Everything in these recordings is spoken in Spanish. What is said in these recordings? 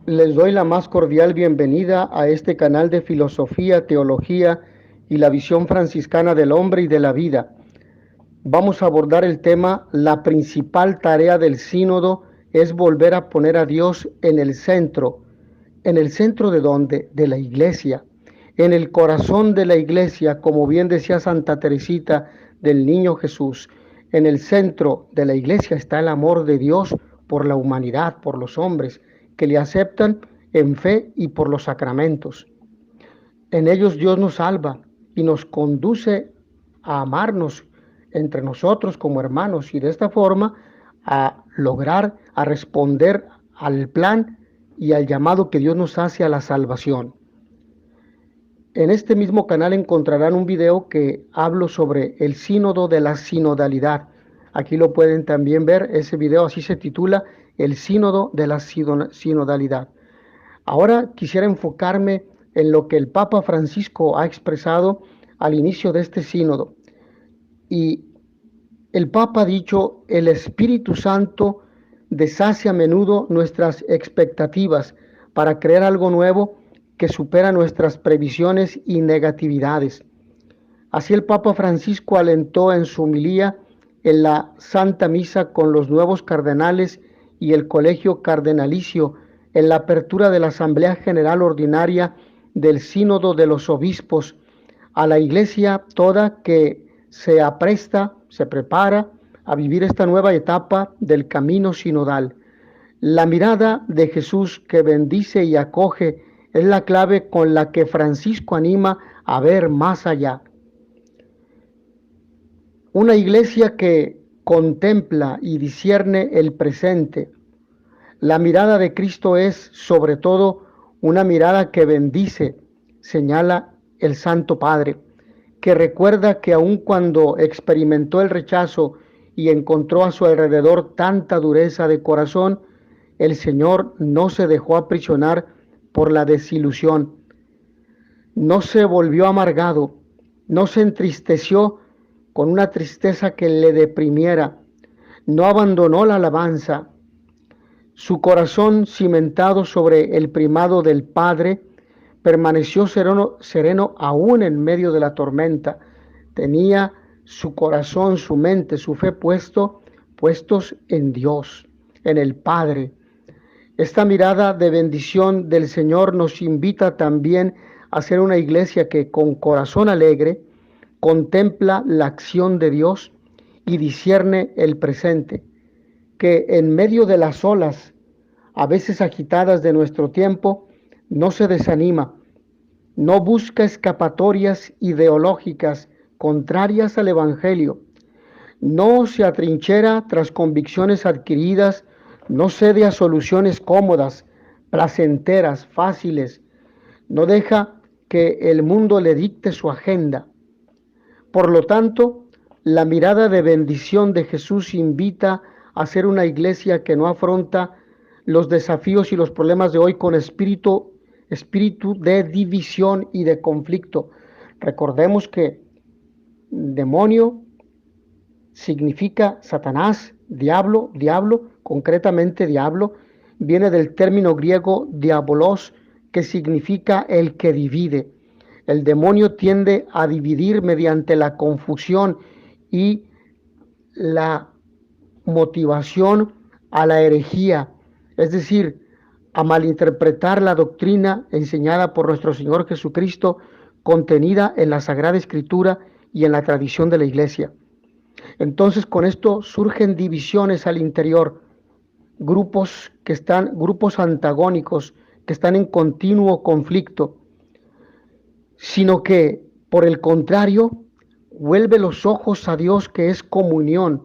Les doy la más cordial bienvenida a este canal de filosofía, teología y la visión franciscana del hombre y de la vida. Vamos a abordar el tema: la principal tarea del sínodo es volver a poner a Dios en el centro. ¿En el centro de dónde? De la iglesia. En el corazón de la iglesia, como bien decía Santa Teresita del Niño Jesús. En el centro de la iglesia está el amor de Dios por la humanidad, por los hombres que le aceptan en fe y por los sacramentos. En ellos Dios nos salva y nos conduce a amarnos entre nosotros como hermanos y de esta forma a lograr, a responder al plan y al llamado que Dios nos hace a la salvación. En este mismo canal encontrarán un video que hablo sobre el sínodo de la sinodalidad. Aquí lo pueden también ver, ese video así se titula, el sínodo de la sinodalidad. Ahora quisiera enfocarme en lo que el Papa Francisco ha expresado al inicio de este sínodo. Y el Papa ha dicho: el Espíritu Santo deshace a menudo nuestras expectativas para crear algo nuevo que supera nuestras previsiones y negatividades. Así el Papa Francisco alentó en su homilía en la Santa Misa con los nuevos cardenales y el colegio cardenalicio en la apertura de la Asamblea General Ordinaria del Sínodo de los Obispos a la Iglesia toda que se apresta, se prepara a vivir esta nueva etapa del camino sinodal. La mirada de Jesús que bendice y acoge es la clave con la que Francisco anima a ver más allá. Una iglesia que contempla y discierne el presente. La mirada de Cristo es, sobre todo, una mirada que bendice, señala el Santo Padre, que recuerda que aun cuando experimentó el rechazo y encontró a su alrededor tanta dureza de corazón, el Señor no se dejó aprisionar por la desilusión, no se volvió amargado, no se entristeció con una tristeza que le deprimiera, no abandonó la alabanza. Su corazón, cimentado sobre el primado del Padre, permaneció sereno aún en medio de la tormenta. Tenía su corazón, su mente, su fe puestos en Dios, en el Padre. Esta mirada de bendición del Señor nos invita también a ser una iglesia que con corazón alegre contempla la acción de Dios y discierne el presente, que en medio de las olas, a veces agitadas de nuestro tiempo, no se desanima, no busca escapatorias ideológicas contrarias al Evangelio, no se atrinchera tras convicciones adquiridas, no cede a soluciones cómodas, placenteras, fáciles, no deja que el mundo le dicte su agenda. Por lo tanto, la mirada de bendición de Jesús invita a ser una iglesia que no afronta los desafíos y los problemas de hoy con espíritu de división y de conflicto. Recordemos que demonio significa Satanás, diablo, concretamente diablo, viene del término griego diabolos, que significa el que divide. El demonio tiende a dividir mediante la confusión y la motivación a la herejía, es decir, a malinterpretar la doctrina enseñada por nuestro Señor Jesucristo, contenida en la Sagrada Escritura y en la tradición de la Iglesia. Entonces, con esto surgen divisiones al interior, grupos antagónicos que están en continuo conflicto, sino que, por el contrario, vuelve los ojos a Dios, que es comunión,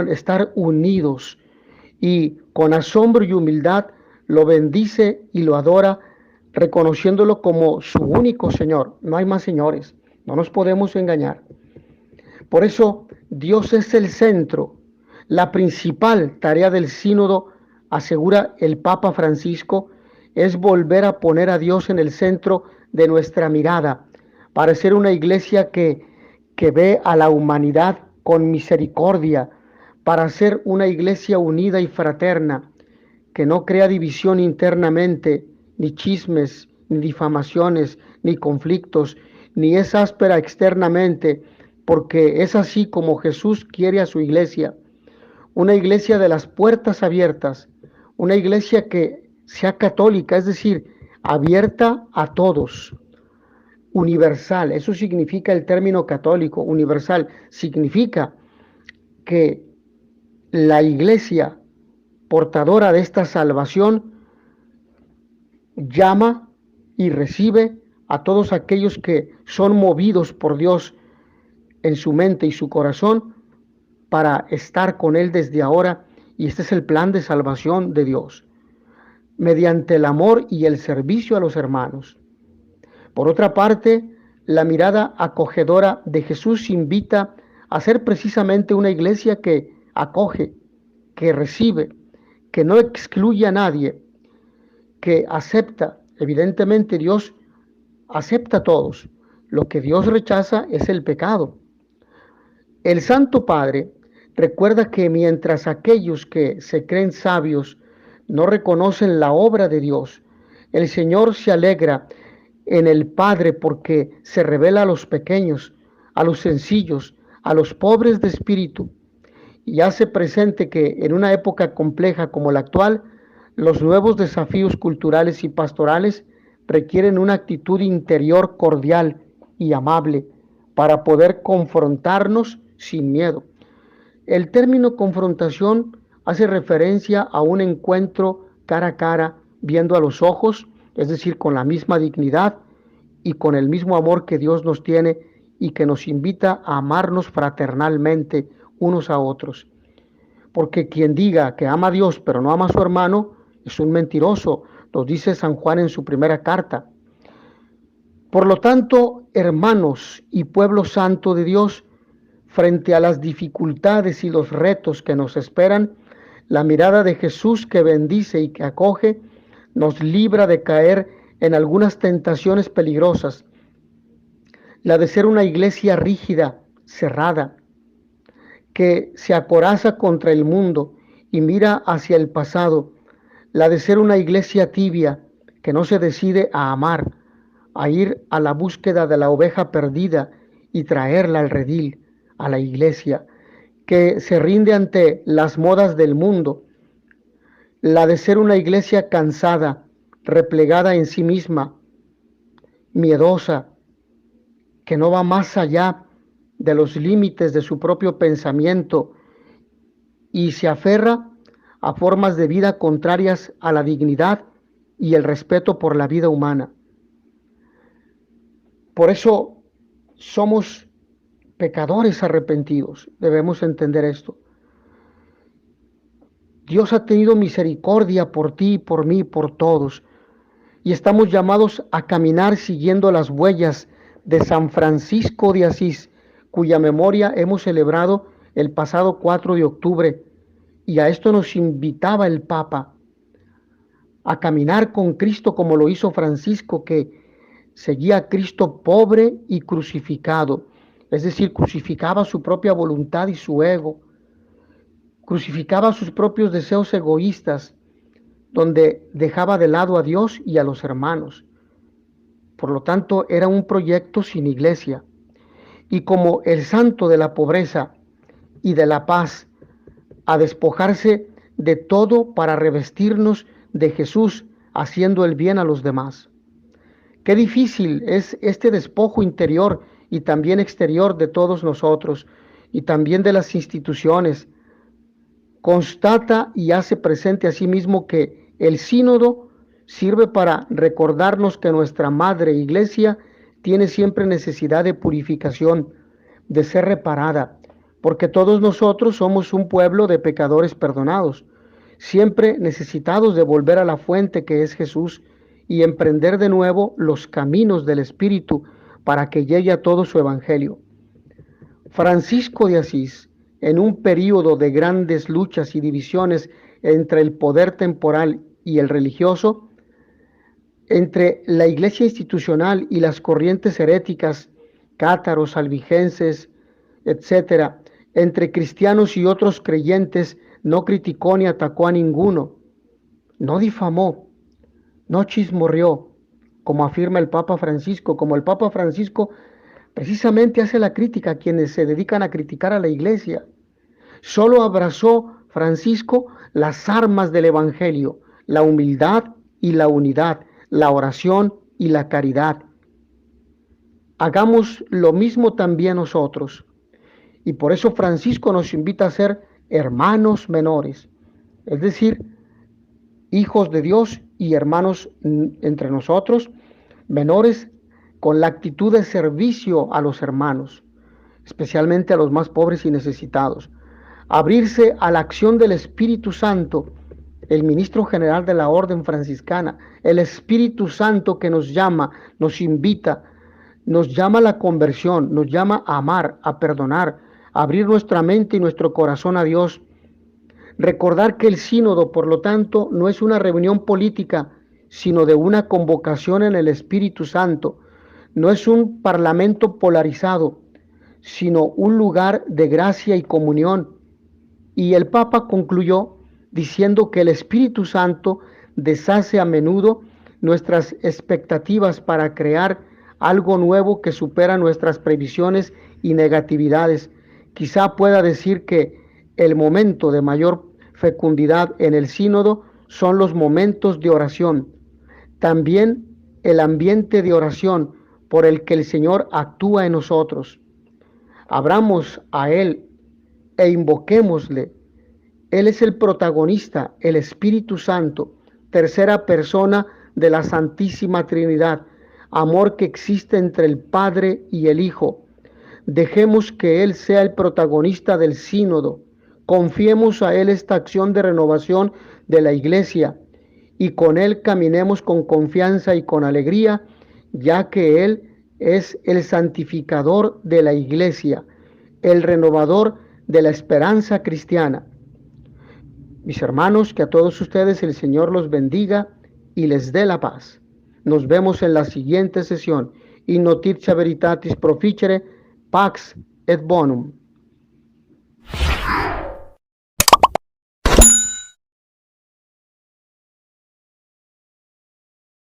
estar unidos, y con asombro y humildad lo bendice y lo adora, reconociéndolo como su único Señor. No hay más señores, no nos podemos engañar. Por eso Dios es el centro. La principal tarea del sínodo, asegura el Papa Francisco, es volver a poner a Dios en el centro de nuestra mirada, para ser una iglesia que ve a la humanidad con misericordia, para ser una iglesia unida y fraterna, que no crea división internamente, ni chismes, ni difamaciones, ni conflictos, ni es áspera externamente, porque es así como Jesús quiere a su iglesia, una iglesia de las puertas abiertas, una iglesia que sea católica, es decir, abierta a todos, universal. Eso significa el término católico, universal. Significa que la iglesia portadora de esta salvación llama y recibe a todos aquellos que son movidos por Dios en su mente y su corazón para estar con Él desde ahora, y este es el plan de salvación de Dios, mediante el amor y el servicio a los hermanos. Por otra parte, la mirada acogedora de Jesús invita a ser precisamente una iglesia que acoge, que recibe, que no excluye a nadie, que acepta. Evidentemente Dios acepta a todos. Lo que Dios rechaza es el pecado. El Santo Padre recuerda que mientras aquellos que se creen sabios no reconocen la obra de Dios, el Señor se alegra en el Padre porque se revela a los pequeños, a los sencillos, a los pobres de espíritu, y hace presente que en una época compleja como la actual, los nuevos desafíos culturales y pastorales requieren una actitud interior cordial y amable para poder confrontarnos sin miedo. El término confrontación hace referencia a un encuentro cara a cara, viendo a los ojos, es decir, con la misma dignidad y con el mismo amor que Dios nos tiene y que nos invita a amarnos fraternalmente unos a otros. Porque quien diga que ama a Dios pero no ama a su hermano es un mentiroso, lo dice San Juan en su primera carta. Por lo tanto, hermanos y pueblo santo de Dios, frente a las dificultades y los retos que nos esperan, la mirada de Jesús que bendice y que acoge nos libra de caer en algunas tentaciones peligrosas. La de ser una iglesia rígida, cerrada, que se acoraza contra el mundo y mira hacia el pasado. La de ser una iglesia tibia, que no se decide a amar, a ir a la búsqueda de la oveja perdida y traerla al redil, a la iglesia, que se rinde ante las modas del mundo. La de ser una iglesia cansada, replegada en sí misma, miedosa, que no va más allá de los límites de su propio pensamiento y se aferra a formas de vida contrarias a la dignidad y el respeto por la vida humana. Por eso somos pecadores arrepentidos, debemos entender esto. Dios ha tenido misericordia por ti, por mí, por todos, y estamos llamados a caminar siguiendo las huellas de San Francisco de Asís, cuya memoria hemos celebrado el pasado 4 de octubre, y a esto nos invitaba el Papa, a caminar con Cristo como lo hizo Francisco, que seguía a Cristo pobre y crucificado, es decir, crucificaba su propia voluntad y su ego, crucificaba sus propios deseos egoístas, donde dejaba de lado a Dios y a los hermanos. Por lo tanto, era un proyecto sin iglesia. Y como el santo de la pobreza y de la paz, a despojarse de todo para revestirnos de Jesús, haciendo el bien a los demás. Qué difícil es este despojo interior y también exterior de todos nosotros y también de las instituciones. Constata y hace presente a sí mismo que el sínodo sirve para recordarnos que nuestra madre iglesia tiene siempre necesidad de purificación, de ser reparada, porque todos nosotros somos un pueblo de pecadores perdonados, siempre necesitados de volver a la fuente que es Jesús y emprender de nuevo los caminos del Espíritu para que llegue a todo su evangelio. Francisco de Asís, en un período de grandes luchas y divisiones entre el poder temporal y el religioso, entre la iglesia institucional y las corrientes heréticas, cátaros, albigenses, etcétera, entre cristianos y otros creyentes, no criticó ni atacó a ninguno. no difamó, no chismorreó, como afirma el Papa Francisco, como el Papa Francisco precisamente hace la crítica a quienes se dedican a criticar a la iglesia. Solo abrazó Francisco las armas del Evangelio, la humildad y la unidad, la oración y la caridad. Hagamos lo mismo también nosotros. Y por eso Francisco nos invita a ser hermanos menores, es decir, hijos de Dios y hermanos entre nosotros, menores con la actitud de servicio a los hermanos, especialmente a los más pobres y necesitados. Abrirse a la acción del Espíritu Santo, el ministro general de la Orden Franciscana, el Espíritu Santo que nos llama, nos invita, nos llama a la conversión, nos llama a amar, a perdonar, a abrir nuestra mente y nuestro corazón a Dios. Recordar que el sínodo, por lo tanto, no es una reunión política, sino de una convocación en el Espíritu Santo. No es un parlamento polarizado, sino un lugar de gracia y comunión. Y el Papa concluyó diciendo que el Espíritu Santo deshace a menudo nuestras expectativas para crear algo nuevo que supera nuestras previsiones y negatividades. Quizá pueda decir que el momento de mayor fecundidad en el sínodo son los momentos de oración. También el ambiente de oración por el que el Señor actúa en nosotros. Abramos a Él e invoquémosle. Él es el protagonista, el Espíritu Santo, tercera persona de la Santísima Trinidad, amor que existe entre el Padre y el Hijo. Dejemos que Él sea el protagonista del sínodo. Confiemos a Él esta acción de renovación de la Iglesia y con Él caminemos con confianza y con alegría, ya que Él es el santificador de la Iglesia, el renovador de la esperanza cristiana. Mis hermanos, que a todos ustedes el Señor los bendiga y les dé la paz. Nos vemos en la siguiente sesión. In notitia veritatis proficere, pax et bonum.